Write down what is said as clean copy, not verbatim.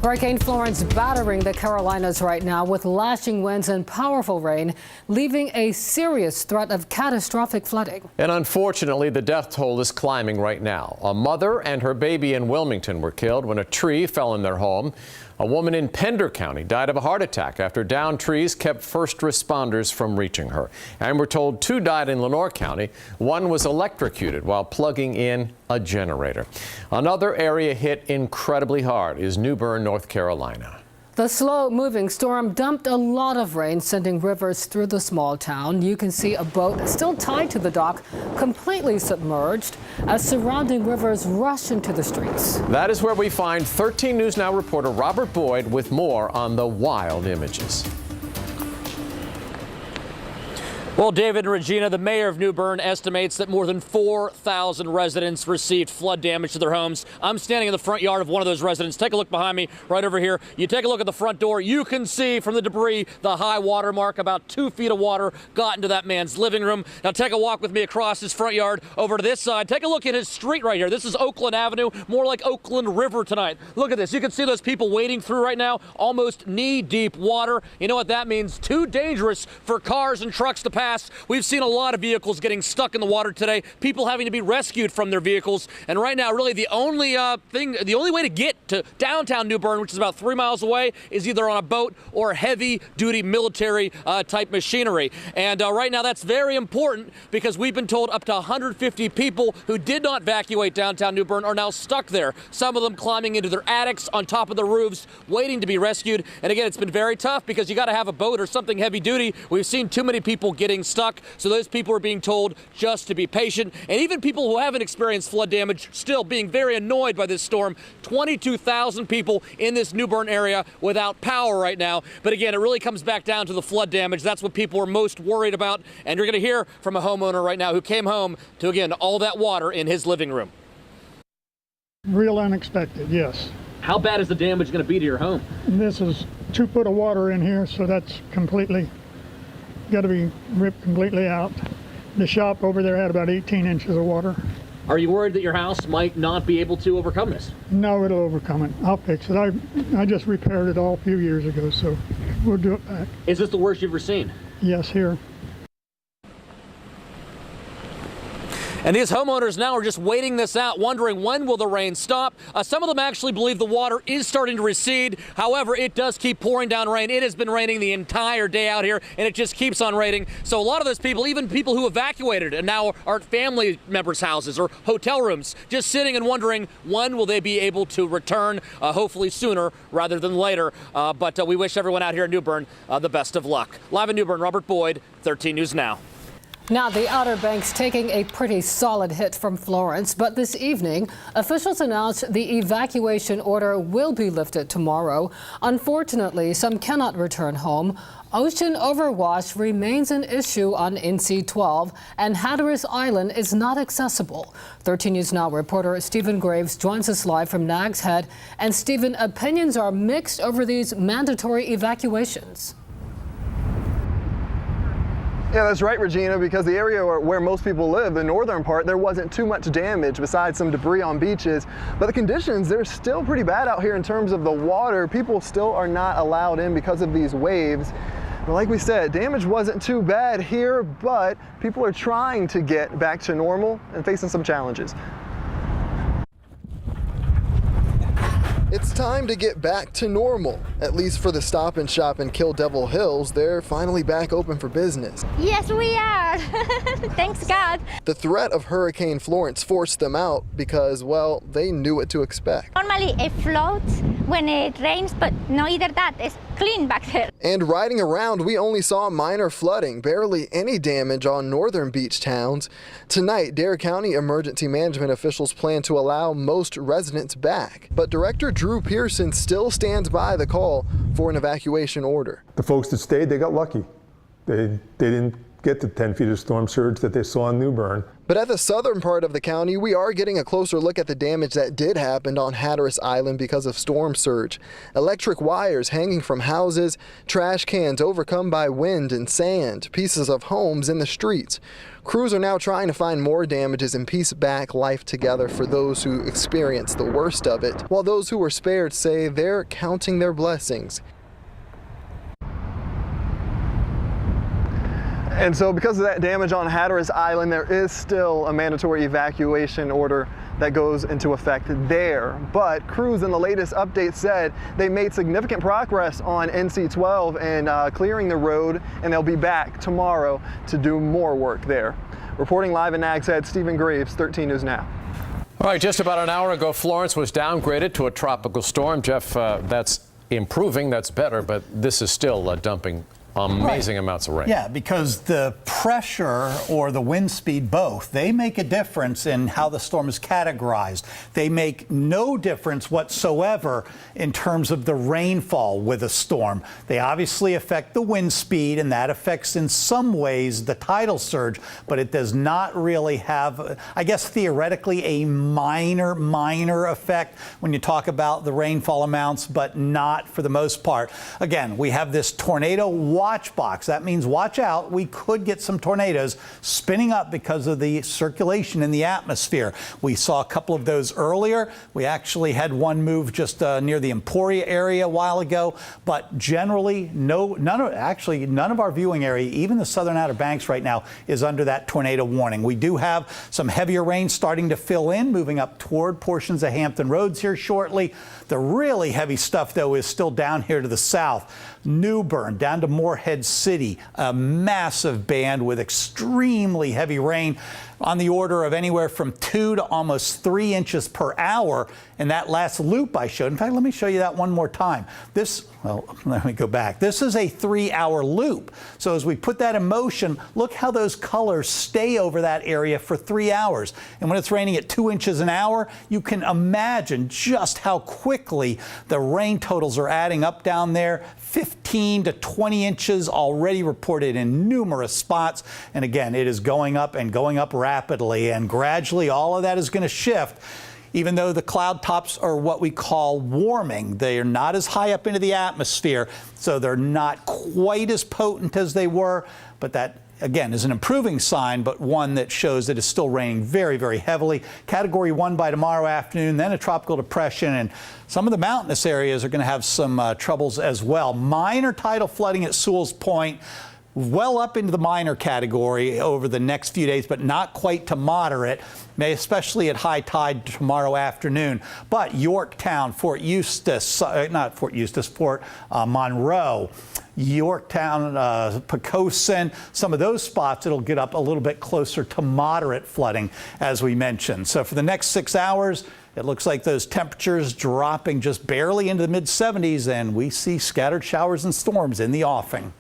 Hurricane Florence battering the Carolinas right now with lashing winds and powerful rain, leaving a serious threat of catastrophic flooding. And unfortunately, the death toll is climbing right now. A mother and her baby in Wilmington were killed when a tree fell in their home. A woman in Pender County died of a heart attack after downed trees kept first responders from reaching her. And we're told 2 died in Lenoir County. 1 was electrocuted while plugging in a generator. Another area hit incredibly hard is New Bern, North Carolina. The slow-moving storm dumped a lot of rain, sending rivers through the small town. You can see a boat still tied to the dock, completely submerged, as surrounding rivers rush into the streets. That is where we find 13 News Now reporter Robert Boyd with more on the wild images. Well, David and Regina, the mayor of New Bern estimates that more than 4,000 residents received flood damage to their homes. I'm standing in the front yard of one of those residents. Take a look behind me right over here. You take a look at the front door. You can see from the debris the high water mark. About 2 feet of water got into that man's living room. Now take a walk with me across his front yard over to this side. Take a look at his street right here. This is Oakland Avenue, more like Oakland River tonight. Look at this. You can see those people wading through right now, almost knee-deep water. You know what that means? Too dangerous for cars and trucks to pass. We've seen a lot of vehicles getting stuck in the water today, people having to be rescued from their vehicles. And right now, really the only way to get to downtown New Bern, which is about 3 miles away, is either on a boat or heavy-duty military type machinery. And right now, that's very important because we've been told up to 150 people who did not evacuate downtown New Bern are now stuck there. Some of them climbing into their attics, on top of the roofs, waiting to be rescued. And again, it's been very tough because you got to have a boat or something heavy-duty. We've seen too many people getting stuck. So those people are being told just to be patient. And even people who haven't experienced flood damage still being very annoyed by this storm. 22,000 people in this New Bern area without power right now. But again, it really comes back down to the flood damage. That's what people are most worried about. And you're going to hear from a homeowner right now who came home to, again, all that water in his living room. Real unexpected, yes. How bad is the damage going to be to your home? This is 2 foot of water in here, so that's completely got to be ripped completely out. The shop over there had about 18 inches of water. Are you worried that your house might not be able to overcome this? No, it'll overcome it. I'll fix it. I just repaired it all a few years ago, so we'll do it back. Is this the worst you've ever seen? Yes, here. And these homeowners now are just waiting this out, wondering when will the rain stop. Some of them actually believe the water is starting to recede. However, it does keep pouring down rain. It has been raining the entire day out here, and it just keeps on raining. So a lot of those people, even people who evacuated and now are at family members' houses or hotel rooms, just sitting and wondering when will they be able to return, hopefully sooner rather than later. But we wish everyone out here in New Bern the best of luck. Live in New Bern, Robert Boyd, 13 News Now. Now, the Outer Banks taking a pretty solid hit from Florence, but this evening, officials announced the evacuation order will be lifted tomorrow. Unfortunately, some cannot return home. Ocean overwash remains an issue on NC-12, and Hatteras Island is not accessible. 13 News Now reporter Stephen Graves joins us live from Nags Head. And Stephen, opinions are mixed over these mandatory evacuations. Yeah, that's right, Regina, because the area where most people live, the northern part, there wasn't too much damage besides some debris on beaches. But the conditions, they're still pretty bad out here in terms of the water. People still are not allowed in because of these waves. But like we said, damage wasn't too bad here, but people are trying to get back to normal and facing some challenges. It's time to get back to normal, at least for the Stop and Shop in Kill Devil Hills. They're finally back open for business. Yes, we are. Thanks God. The threat of Hurricane Florence forced them out because, well, they knew what to expect. Normally it floats when it rains, but no, either that. It's clean back there. And riding around, we only saw minor flooding, barely any damage on northern beach towns. Tonight, Dare County emergency management officials plan to allow most residents back. But Director Drew Pearson still stands by the call for an evacuation order. The folks that stayed, they got lucky. They didn't get the 10 feet of storm surge that they saw in New Bern. But at the southern part of the county, we are getting a closer look at the damage that did happen on Hatteras Island because of storm surge. Electric wires hanging from houses, trash cans overcome by wind and sand, pieces of homes in the streets. Crews are now trying to find more damages and piece back life together for those who experienced the worst of it, while those who were spared say they're counting their blessings. And so because of that damage on Hatteras Island, there is still a mandatory evacuation order that goes into effect there. But crews in the latest update said they made significant progress on NC-12 and clearing the road, and they'll be back tomorrow to do more work there. Reporting live in Nags Head, Stephen Graves, 13 News Now. All right, just about an hour ago, Florence was downgraded to a tropical storm. Jeff, that's improving, that's better, but this is still dumping amazing amounts of rain. Yeah, because the pressure or the wind speed, both, they make a difference in how the storm is categorized. They make no difference whatsoever in terms of the rainfall with a storm. They obviously affect the wind speed, and that affects in some ways the tidal surge, but it does not really have, I guess, theoretically a minor effect when you talk about the rainfall amounts, but not for the most part. Again, we have this tornado watch box. That means watch out. We could get some tornadoes spinning up because of the circulation in the atmosphere. We saw a couple of those earlier. We actually had one move just near the Emporia area a while ago, but generally none of our viewing area, even the southern Outer Banks right now, is under that tornado warning. We do have some heavier rain starting to fill in, moving up toward portions of Hampton Roads here shortly. The really heavy stuff, though, is still down here to the south. New Bern down to Morehead City, a massive band with extremely heavy rain on the order of anywhere from 2 to almost 3 inches per hour. And that last loop I showed, in fact, let me show you that one more time. Let me go back. This is a 3-hour loop. So as we put that in motion, look how those colors stay over that area for 3 hours. And when it's raining at 2 inches an hour, you can imagine just how quickly the rain totals are adding up down there. 15 to 20 inches already reported in numerous spots. And again, it is going up and going up rapidly, and gradually all of that is going to shift. Even though the cloud tops are what we call warming, they are not as high up into the atmosphere, so they're not quite as potent as they were. But that, again, is an improving sign, but one that shows that it's still raining very, very heavily. Category 1 by tomorrow afternoon, then a tropical depression, and some of the mountainous areas are going to have some troubles as well. Minor tidal flooding at Sewell's Point, well up into the minor category over the next few days, but not quite to moderate, especially at high tide tomorrow afternoon. But Yorktown, Fort Monroe, Yorktown, Poquoson, some of those spots, it'll get up a little bit closer to moderate flooding, as we mentioned. So for the next 6 hours, it looks like those temperatures dropping just barely into the mid-70s, and we see scattered showers and storms in the offing.